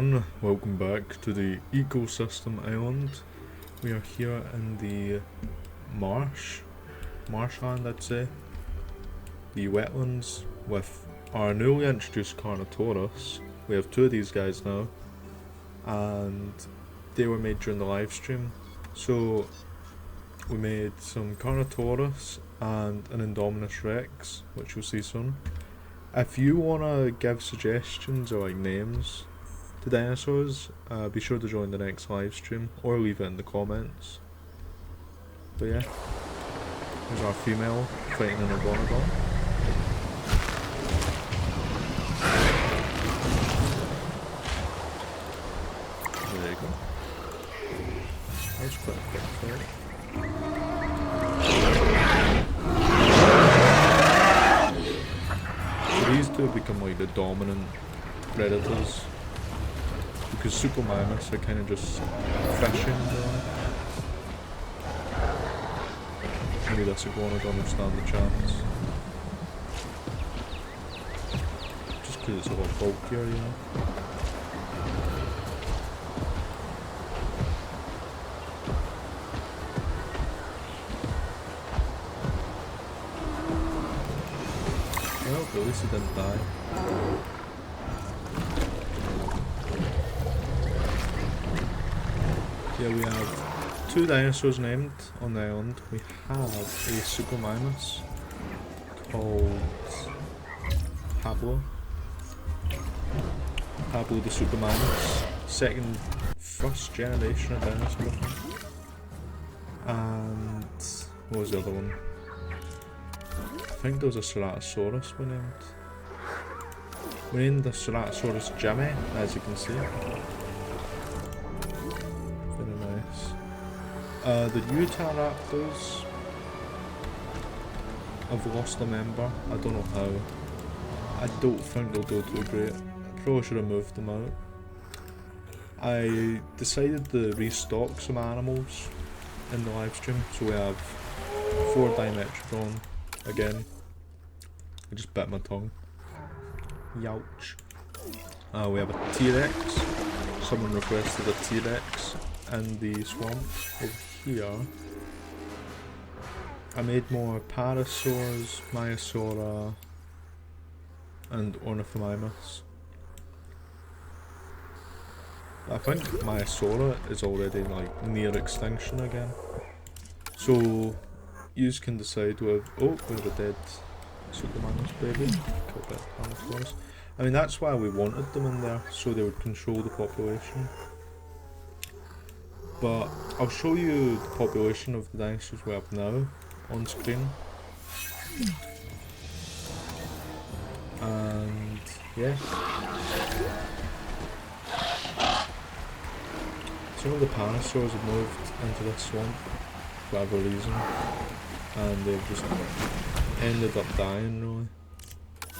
Welcome back to the ecosystem island. We are here in the marshland, I'd say, the wetlands with our newly introduced Carnotaurus. We have two of these guys now, and they were made during the live stream. So we made some Carnotaurus and an Indominus Rex, which you'll see soon. If you wanna give suggestions or like names to dinosaurs, be sure to join the next live stream or leave it in the comments. But yeah, here's our female fighting in a bonobot. There you go. That was quite a quick fight. So these two become like the dominant predators, because Suchomimus are kind of just fishing. Maybe this iguana don't stand the chance. Just because it's a lot bulkier, you know. Well, at least he didn't die. Yeah, we have two dinosaurs named on the island. We have a Suchomimus called Pablo the Suchomimus, first generation of dinosaur. And what was the other one? I think there was a Ceratosaurus we named. We named the Ceratosaurus Jimmy, as you can see. The Utah raptors have lost a member. I don't know how. I don't think they'll do too great. I probably should have moved them out. I decided to restock some animals in the live stream, so we have 4 Dimetrodon again. I just bit my tongue. Youch. We have a T-Rex. Someone requested a T-Rex in the swamp over here. I made more Parasaurs, Maiasaura, and Ornithomimus. I think Maiasaura is already like near extinction again. So you can decide with we have a dead Suchomimus baby. Killed that Parasaurus. I mean, that's why we wanted them in there, so they would control the population. But I'll show you the population of the dinosaurs we have now on screen. And yeah. Some of the Parasaurs have moved into this swamp for whatever reason, and they've just ended up dying really.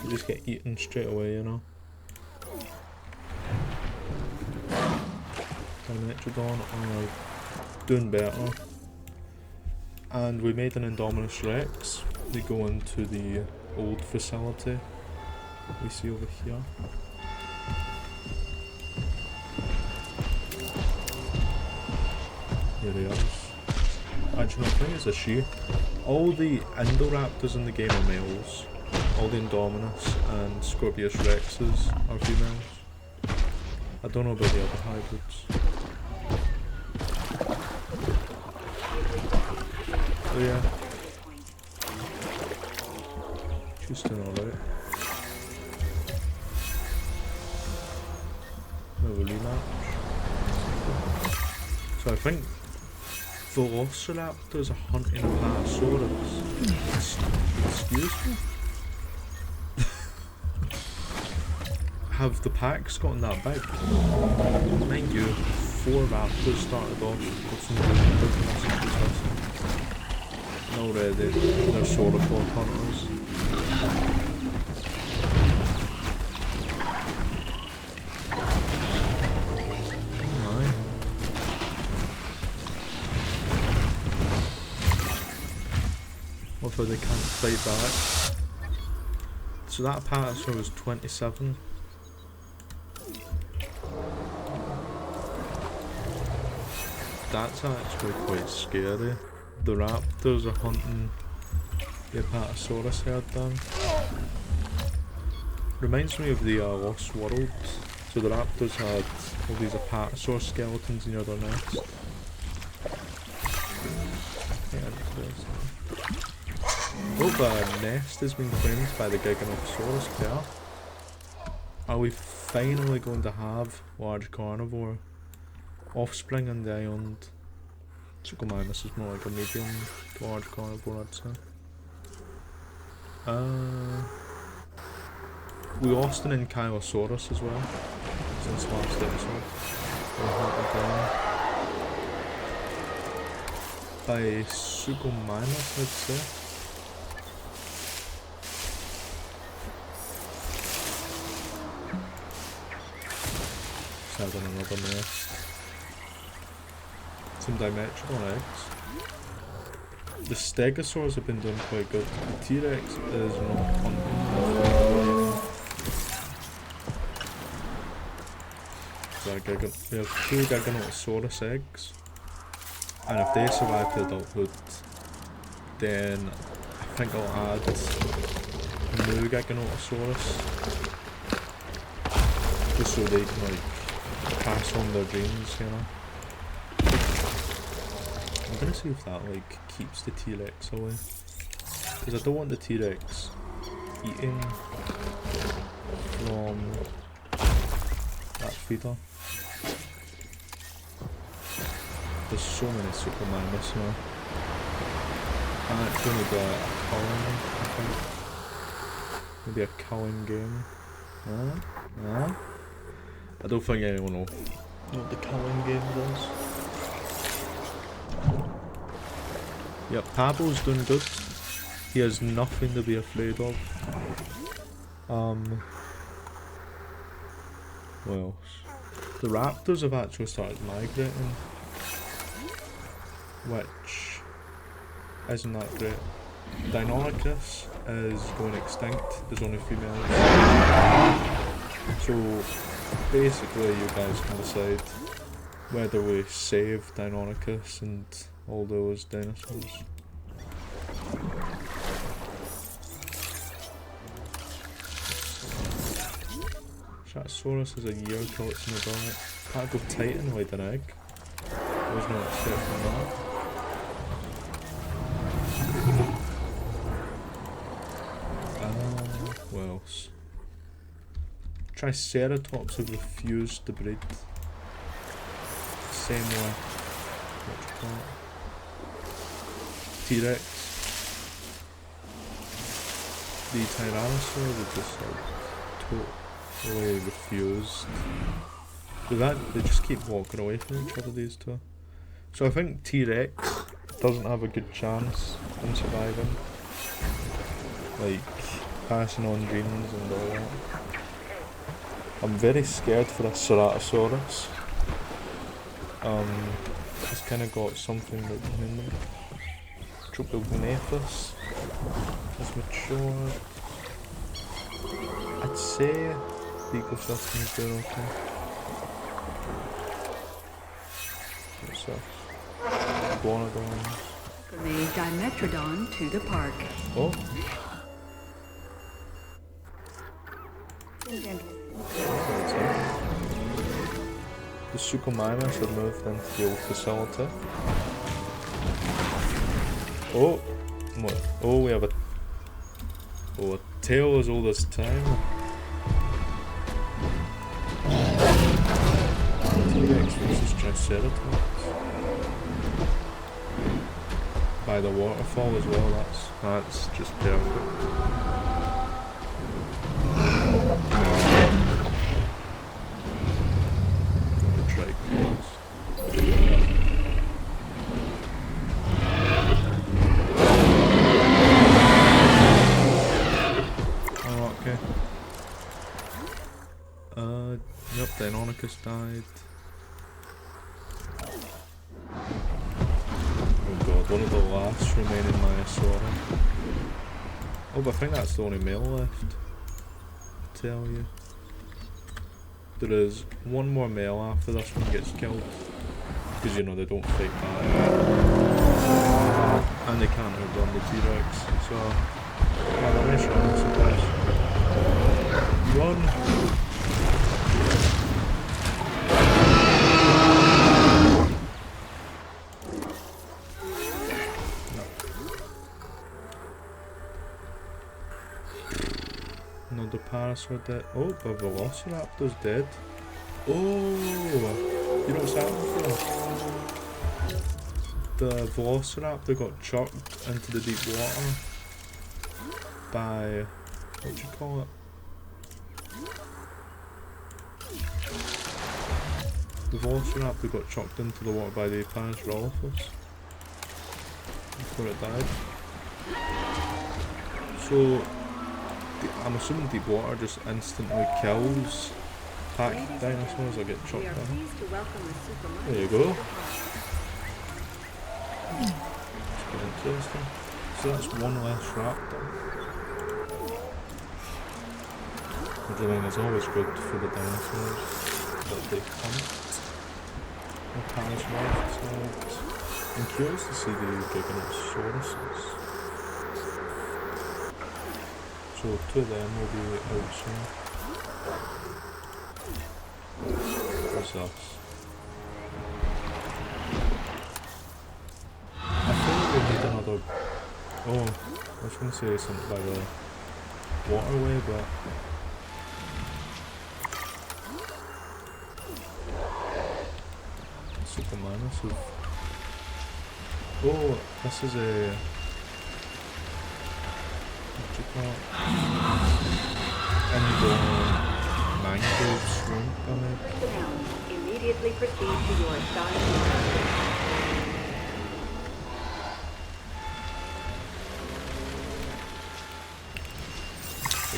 They just get eaten straight away, you know. Dimetrodon are doing better, and we made an Indominus Rex. They go into the old facility we see over here. Here he is. Actually, I think it's a she. All the Indoraptors in the game are males. All the Indominus and Scorpius Rexes are females. I don't know about the other hybrids. So yeah, she's doing alright. No rematch. So I think Velociraptors are hunting a Parasaurus. Excuse me? Have the packs gotten that big? Mind you, 4 raptors started off with some good business. Already, they're sauropod hunters. Aye. Although they can't fight back. So that Parasaur was 27. That's actually quite scary. The raptors are hunting the Apatosaurus herd down. Reminds me of the Lost World. So the raptors had all these Apatosaur skeletons near their nest. Yeah, interesting. Oh, the nest has been claimed by the Giganotosaurus pair. Are we finally going to have large carnivore offspring in the island? Suchomimus is more like a medium to large carnivore, I'd say. We lost an Ankylosaurus as well since last episode. We're hunted down by Suchomimus, I'd say. Having another nest. Some dimetrodon eggs. The stegosaurs have been doing quite good. The T-Rex is not hunting. We have 2 Giganotosaurus eggs. And if they survive to adulthood, then I think I'll add new Giganotosaurus. Just so they can like pass on their genes, you know. I'm gonna see if that like keeps the T-Rex away, because I don't want the T-Rex eating from that feeder. There's so many Suchomimus now. Actually maybe a culling, I think. Maybe a culling game. I don't think anyone will know what the culling game does. Yep, Pabo's doing good. He has nothing to be afraid of. What else? The raptors have actually started migrating, which isn't that great. Deinonychus is going extinct, there's only females. So basically you guys can decide whether we save Deinonychus and all those dinosaurs. Shatosaurus is a year till it's an adult. Pago Titan laid an egg. I was not expecting that. What else? Triceratops have refused to breed. Same with what you call it? T-Rex. The Tyrannosaurs have just like totally refused. They just keep walking away from each other, these two. So I think T-Rex doesn't have a good chance in surviving. Like passing on genes and all that. I'm very scared for a Ceratosaurus. It's kind of got something that behind them. Tropognathus is mature. I'd say the ecosystem's doing okay. What's this? Iguanodons. The Dimetrodon to the park. Oh. The Suchomimus have moved into the old facility. Oh! What? Oh, we have a tail as old as time. T-Rex versus Triceratops. By the waterfall as well, that's just perfect. Yep, Deinonychus died. Oh god, one of the last remaining Myosaura. Oh, but I think that's the only male left. I tell you. There is one more male after this one gets killed. because you know they don't fight back, and they can't outrun the T-Rex. So yeah, they're nice runs, I guess. Run! No, the Parasaur dead. Oh, the Velociraptor's dead. Oh, you know what's happened for us? The Velociraptor got chucked into the deep water by, what do you call it? The Velociraptor got chucked into the water by the Parasaurolophus before it died. So, I'm assuming deep water just instantly kills pack dinosaurs that get chucked in. There you go. It's quite interesting. So that's one less raptor. Which I think is always good for the dinosaurs that they hunt. The Parasaurolophus. I'm curious to see the Gigantosauruses. So two of them will be out soon. What's this? I feel like we need another... Oh, I was going to say something by the waterway, but... Supermanus of... Oh, this is a... What do you call it? Indoor mangrove swamp, I mean. Immediately proceed to your assigned.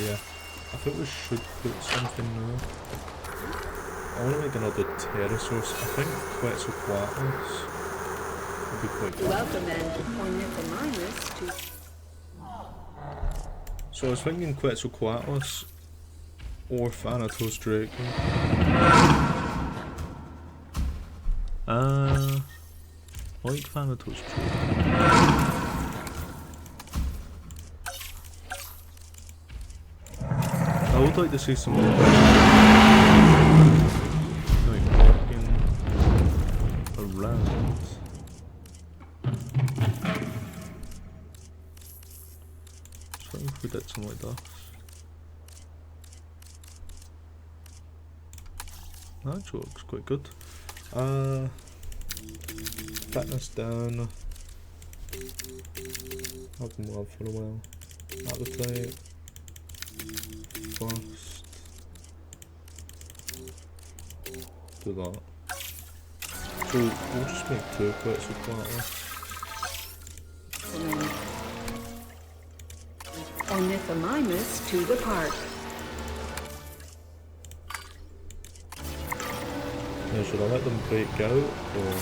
Yeah, I think we should put something new. I want to make another pterosaur. I think Quetzalcoatlus would be quite good. Welcome and Ornithomimus to... So I was thinking Quetzalcoatlus or Thanatos Draco. I like Thanatos Draco. I would like to see some more like walking around. So if we did something like that. That actually looks quite good. Fitness down. I've been well for a while. Appetite. Fast. Do that. So we'll just make two Quetzalcoatlus. Ornithomimus to the park. Now should I let them break out or...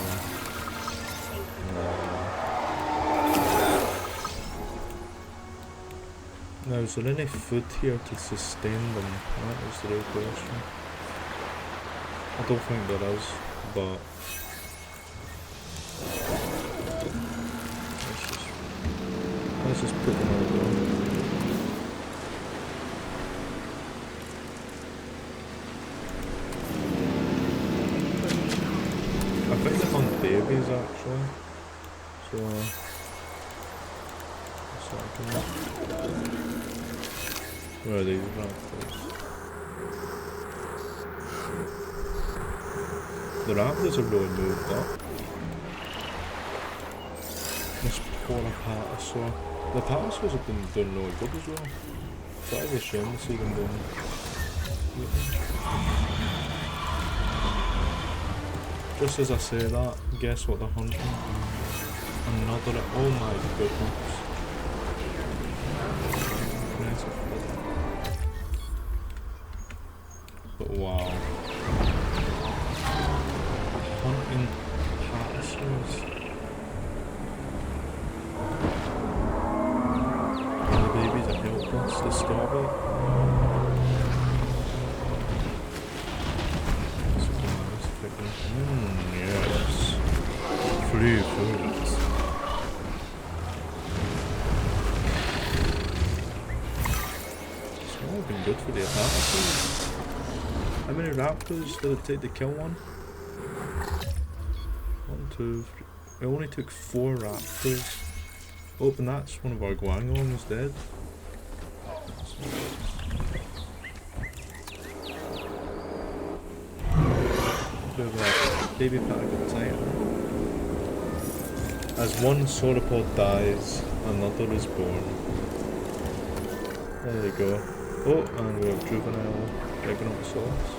Now is there any food here to sustain them? That is the real question. I don't think there is, but... Let's just put them all down. I think they hunt babies actually, so where are these raptors? The raptors have really moved up. This poor Apatosaur. The Apatosaurs have been doing really good as well. So that is a shame to see them doing. Just as I say that, guess what they're hunting? Another, oh my goodness. But wow. Hunting Apatosaurs. And the babies are helpless to stop it. Yes. free food. It's not looking good for the raptors. How many raptors did it take to kill one? 1, 2, 3. It only took 4 raptors. Oh, and that's one of our guangons dead. Baby pelican tiger. As one sauropod dies, another is born. There you go. Oh, and we have juvenile Giganotosaurus.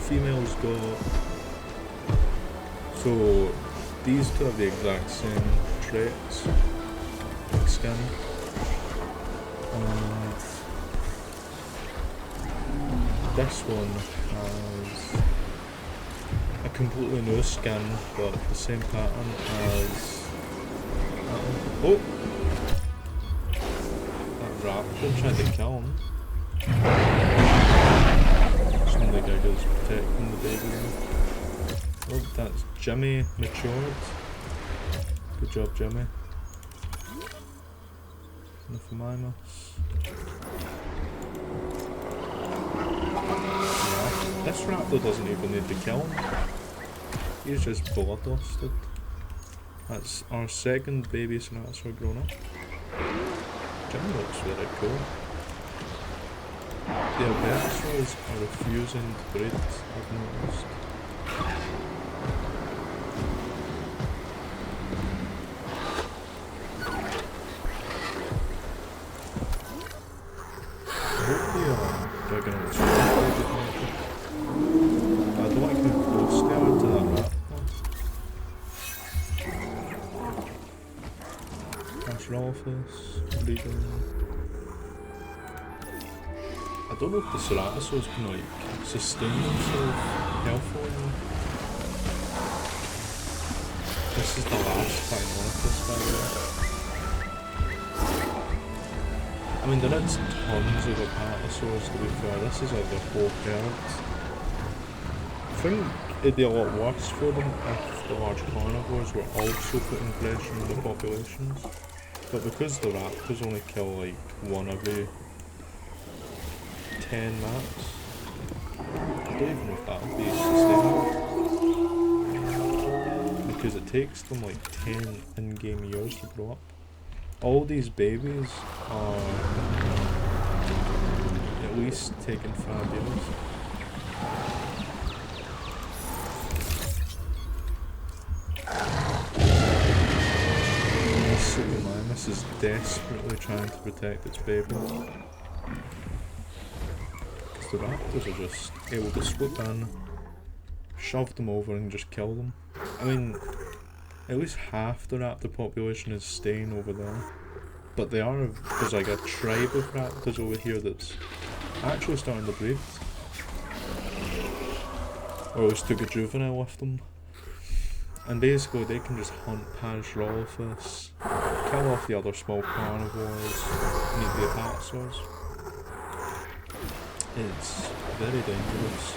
Females got. So these two have the exact same traits, like skin, and this one has a completely new skin, but the same pattern as that one. Oh! That raptor tried to kill him. Seems like I was protecting the baby there. Oh, that's Jimmy matured. Good job, Jimmy. Nothingimus. This raptor doesn't even need to kill him. He's just bloodlusted. That's our second baby Ceratosaur grown up. Jimmy looks very cool. The Albertosaurs are refusing to breed, I've noticed. I hope they are big enough. I don't like how close they are to that raptor. That's breeding. I don't know if the Ceratosaurs can like sustain themselves healthily. This is the last Deinonychus, by the way. I mean, there is tons of Apatosaurs to be fair. This is like the whole herd. I think it'd be a lot worse for them if the large carnivores were also putting pressure on the populations. But because the raptors only kill like 1 every 10 maps, I don't even know if that would be sustainable. Because it takes them like 10 in-game years to grow up. All these babies are at least taking 5 years. This is desperately trying to protect its baby. Because the raptors are just able to swoop in, shove them over and just kill them. I mean, at least half the raptor population is staying over there. But there's like a tribe of raptors over here that's actually starting to breed. Or at least took a juvenile with them. And basically they can just hunt Pageurophis, kill off the other small carnivores, and eat the Apatosaurs. It's very dangerous.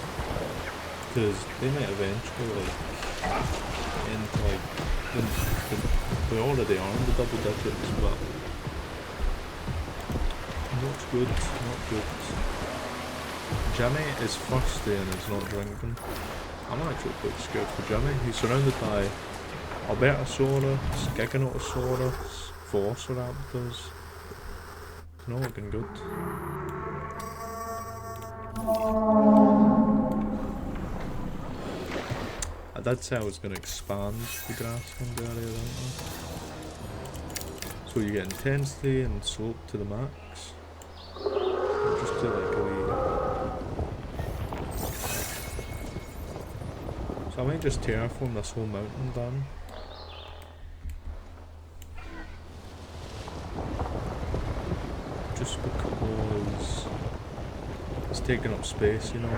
Because they might eventually into they already are in the double digits, but not good, not good. Jimmy is thirsty and is not drinking. I'm actually quite scared for Jimmy. He's surrounded by Albertosaurus, Giganotosaurus, Velociraptors. It's not looking good. I did say I was going to expand the grassland area, didn't I? So you get intensity and slope to the max. I'll just do like a wee... So I might just terraform this whole mountain down. Just because it's taking up space, you know,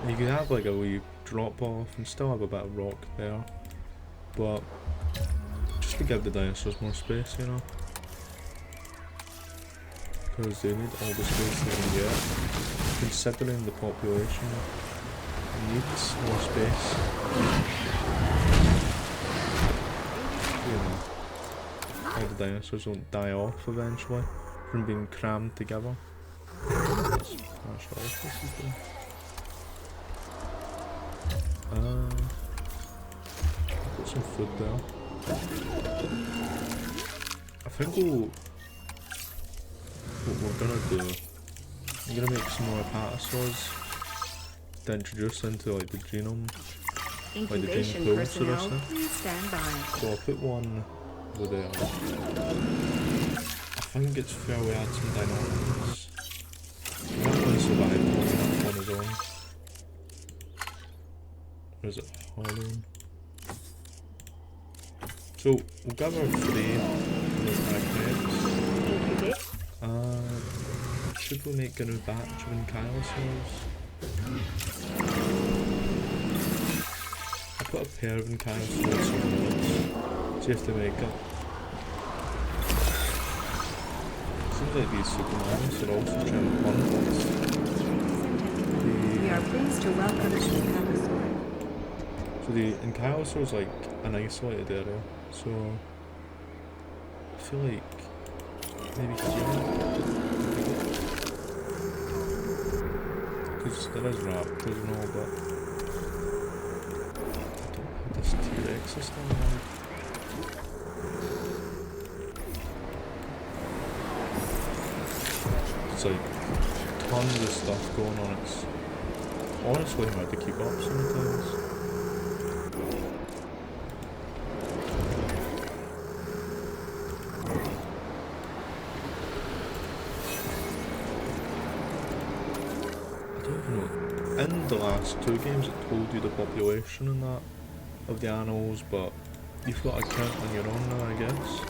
and you could have like a wee drop off and still have a bit of rock there, but just to give the dinosaurs more space, you know. because they need all the space they can get. Considering the population needs more space. You know, all the dinosaurs won't die off eventually from being crammed together. Let's finish off this as well. Got some food there. I think what we're gonna do, I'm gonna make some more apatosaurs to introduce into like the genome, like the gene pool sort of stuff. Please stand by. So I'll put one over there. I think it's fair we add some dynamics. I'm not gonna survive on his own. Or is it Harloon? So we'll gather 3 magnets. Should we make a new batch of ankylosaurs? I put a pair of ankylosaurs somewhere else. See if they make it. Seems like these supermans are also trying to hunt us. We are pleased to welcome the Apatosaur. So the ankylosaur is like an isolated area, so I feel like maybe here, because there is raptors and all, but I don't have this T-Rex system around. It's like tons of stuff going on. It's honestly hard to keep up sometimes. In the last 2 games it told you the population and that of the animals, but you've got to count on your own now, I guess.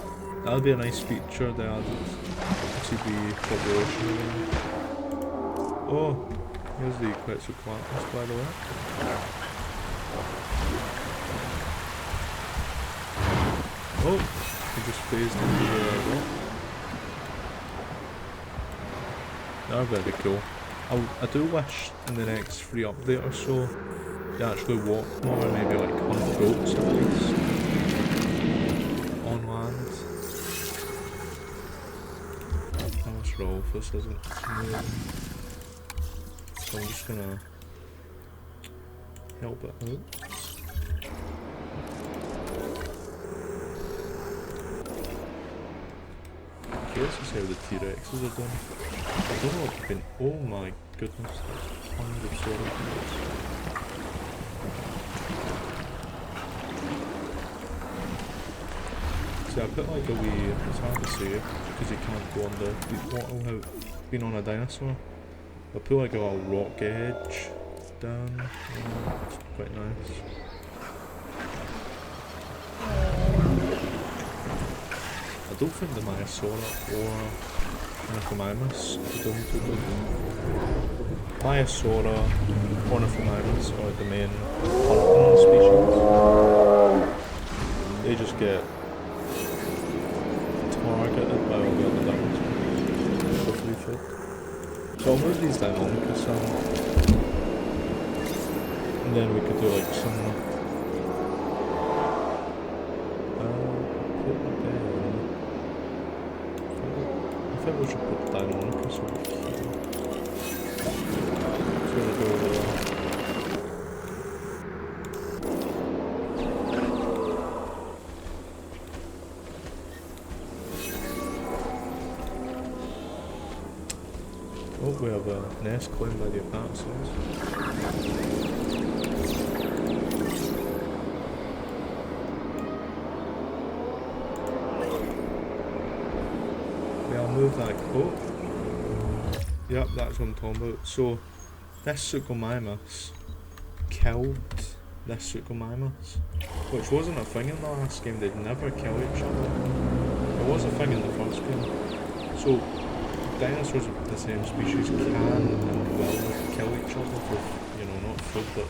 That would be a nice feature they added to the population again. Oh, here's the Quetzalcoatlus by the way. Oh, he just phased into the rock. They're very cool. I do wish in the next free update or so they actually walk more and maybe like hunt goats at least on land. That's Rolfus isn't moving. So I'm just gonna help it out. Okay, let's just see how the T-Rexes are done. I don't know what's been. Oh my goodness, there's tons of sauropods. See, I put like a wee. It's hard to say because you can't go under the water without being on a dinosaur. I put like a little rock edge down. It's quite nice. I don't think the Myosaura or Ornithomimus Myosaura, Ornithomimus are the main hunting species. They just get targeted by all the other dinosaurs for free food. So I'll move these Deinonychus out, and then we could do like some I think we should put Deinonychus over here. It's gonna go over there. Oh, we have a nest claimed by the Apatosaurs. Move that coat. Yep, that's what I'm talking about. So, this Suchomimus killed this Suchomimus, which wasn't a thing in the last game. They'd never kill each other. It was a thing in the first game. So, dinosaurs of the same species can and will kill each other for, you know, not food but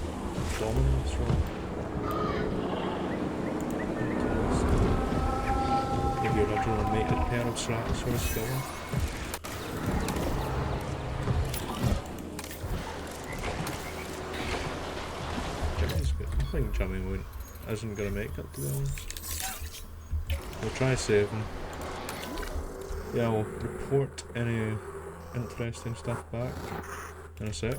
dominance, right? The original mated pair of Ceratosaurus killer. think Jimmy isn't gonna make it, to be honest. We'll try save him. Yeah, we'll report any interesting stuff back in a sec.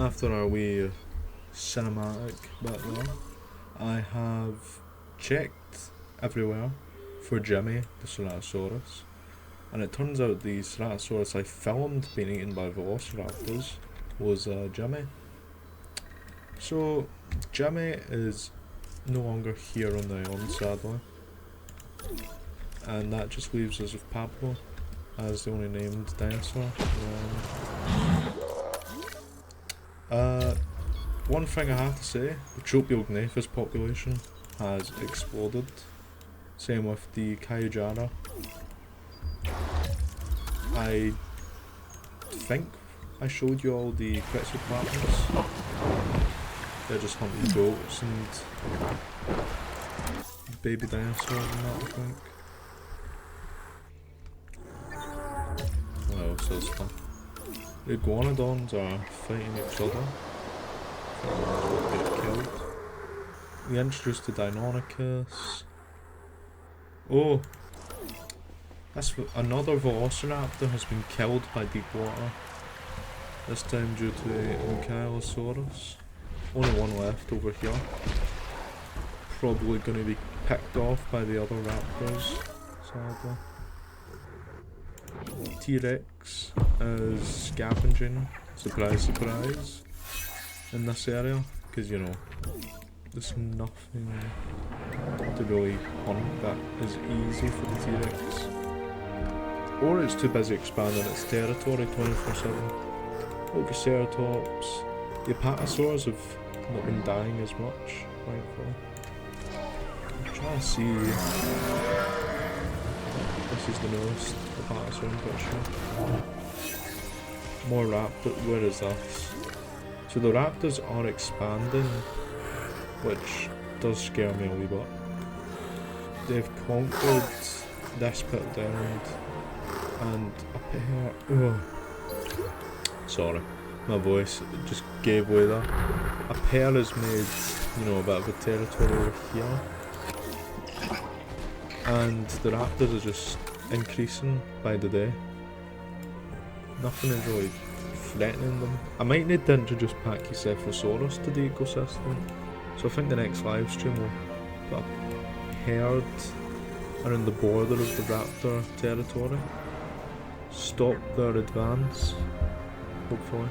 after our wee cinematic bit there, I have checked everywhere for Jimmy, the Ceratosaurus, and it turns out the Ceratosaurus I filmed being eaten by velociraptors was Jimmy. So Jimmy is no longer here on the island, sadly, and that just leaves us with Pablo as the only named dinosaur. One thing I have to say, the Tropiognathus population has exploded. Same with the Kyojara. I think I showed you all the Quetzalcoatlus. They're just hunting goats and baby dinosaurs and that, I think. What else is there? The iguanodons are fighting each other. Get killed. We introduced the Deinonychus. Oh! Another velociraptor has been killed by deep water. This time due to a Ankylosaurus. Only one left over here. Probably going to be picked off by the other raptors, sadly. T-Rex is scavenging, surprise surprise, in this area, because you know, there's nothing to really hunt that is easy for the T-Rex. Or it's too busy expanding its territory 24/7. Triceratops, the Apatosaurs have not been dying as much, thankfully. I'm trying to see. This is the newest Apatosaur, I'm pretty sure. More raptor. Where is this? So the raptors are expanding, which does scare me a wee bit. They've conquered this bit of the island, and up here. Oh. Sorry, my voice just gave way there. A pair has made, you know, a bit of a territory over here. And the raptors are just increasing by the day. Nothing is really threatening them. I might need to introduce Pachycephalosaurus to the ecosystem. So I think the next live stream will put a herd around the border of the raptor territory. Stop their advance, hopefully.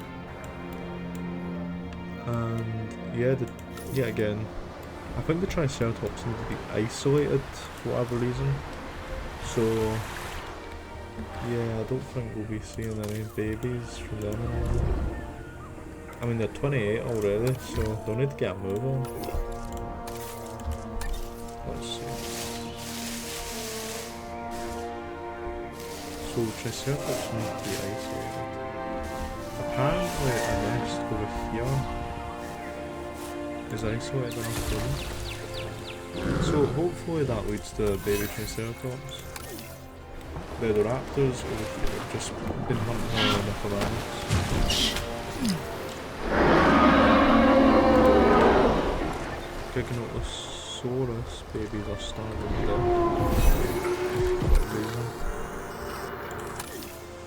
And yeah, yet again, I think the Triceratops need to be isolated for whatever reason. So yeah, I don't think we'll be seeing any babies from them anymore. I mean, they're 28 already, so they'll need to get a move on. Let's see. So Triceratops need to be isolated. Apparently a nest over here is isolated enough for them. So hopefully that leads to baby Triceratops. The raptors over here have just been hunting all enough around. Giganotosaurus babies are starving to death.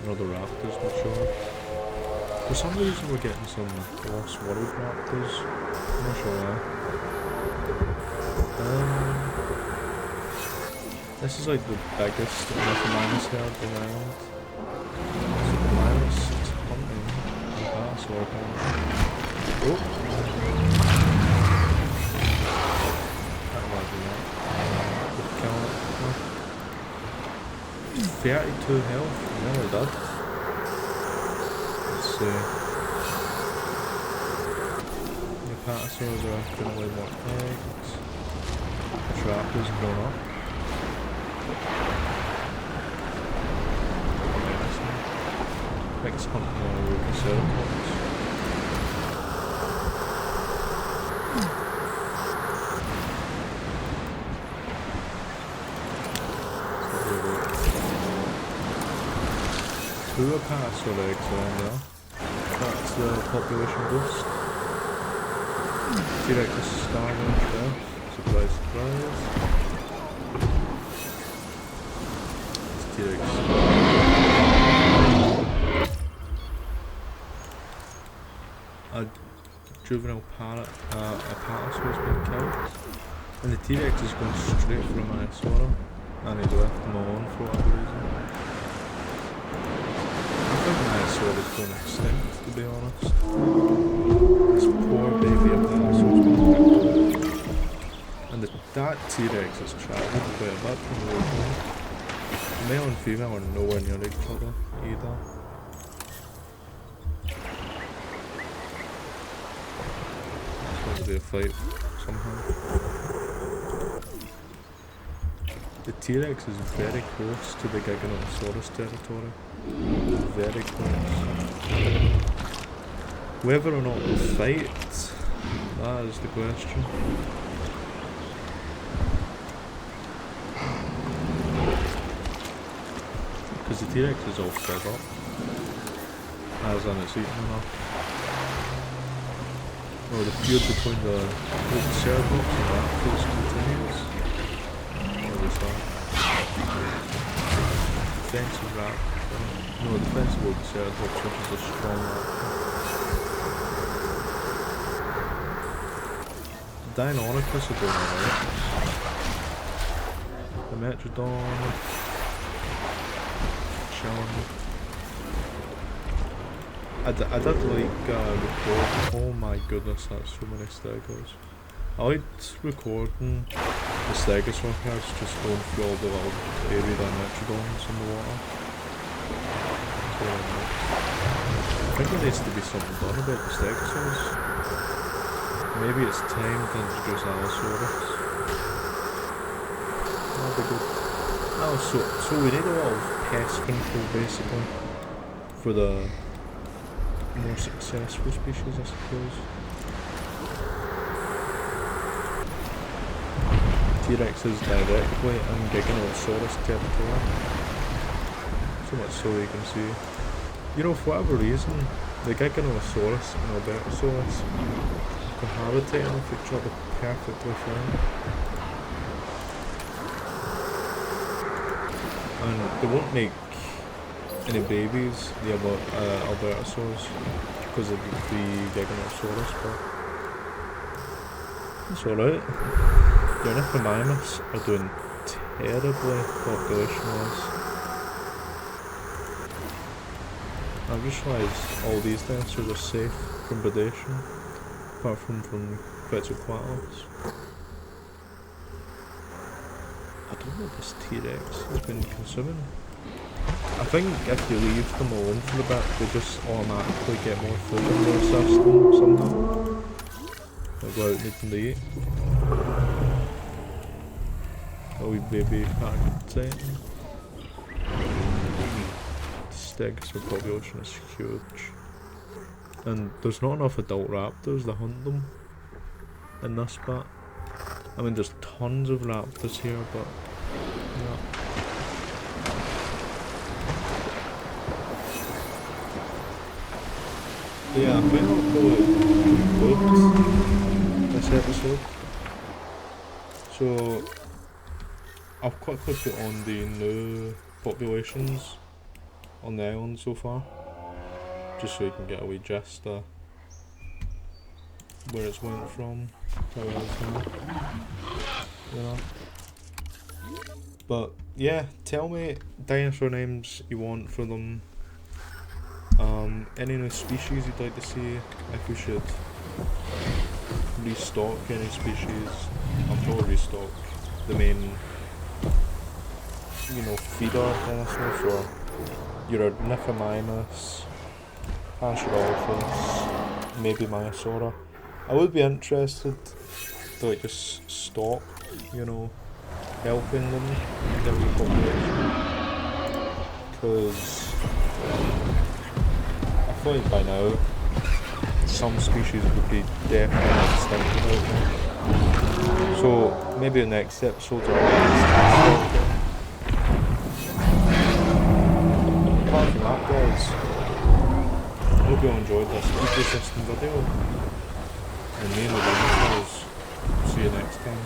Another raptors mature. For some reason we're getting some lost world raptors. I'm not sure why. This is like the biggest Ornithomimus herd around. So the minus is hunting the Apatosaur apparently. Oh! Can't imagine that. Would kill it. 32 health, nearly dead. Let's see. The Apatosaurs are going to lay more eggs. The raptors grown up. I think it's hunting the Triceratops. Two Apatosaur eggs around there. That's the population boost. T-Rex is starving to death. Surprise, surprise. T-Rex. juvenile apatosaurus being killed, and the T-Rex is going straight for a Maiasaura, and he's left him alone for whatever reason. I think Maiasaura's going extinct, to be honest. This poor baby apatosaurus being picked up. And that T-Rex has travelled quite a bit from the road. Male and female are nowhere near each other either. It's going to be a fight somehow. The T-Rex is very close to the Giganotosaurus territory. Very close. Whether or not they'll fight, that is the question. Because the T-Rex is all fed up, as in it's eaten enough. Oh, the feud between the sauropods and raptors continues. What is that? Defensive raptor. No, defensive sauropods, which is a strong raptor. Deinonychus are doing alright. The Metrodon. I did like record. Oh my goodness, that's so many stegos. I liked recording the stegosaur cards just going through all the little baby dimetrodons in the water. I think there needs to be something done about the stegosaurs. Maybe it's time to introduce Allosaurus. That'd be good. Oh, so we need a lot of pest control basically for the more successful species, I suppose. T-Rex is directly in Giganotosaurus territory. So much so you can see. You know, for whatever reason, the Giganotosaurus and Albertosaurus cohabitating with each other perfectly fine. And they won't make any babies, the Albertosaurs, because of the Giganotosaurus, but it's alright. The Ornithomimus are doing terribly population-wise. I've just realised all these dinosaurs are safe from predation, apart from Quetzalcoatlus. I don't know what this T-Rex has been consuming. I think if you leave them alone for a bit, they just automatically get more food in their system somehow. Without needing to eat. A wee baby parasite. The stegosaur population is huge. And there's not enough adult raptors to hunt them in this bit. I mean, there's tons of raptors here, but yeah. Yeah, I think I'll probably conclude this episode. So, I'll quickly put on the new populations on the island so far, just so you can get a wee gist of where it's went from, how it is now, you know. But yeah, tell me dinosaur names you want for them. Any new species you'd like to see, if we should restock any species. I'll probably restock the main, you know, feeder dinosaurs, or your Ornithomimus, Pachyrolphus, maybe Maiasaura. I would be interested to like just stop, you know, helping them in terms of population, because I feel like by now some species would be definitely extinct without them. So maybe the next episode or apart from that, guys, I hope you all enjoyed this ecosystem video, and me and the dinosaurs. See you next time.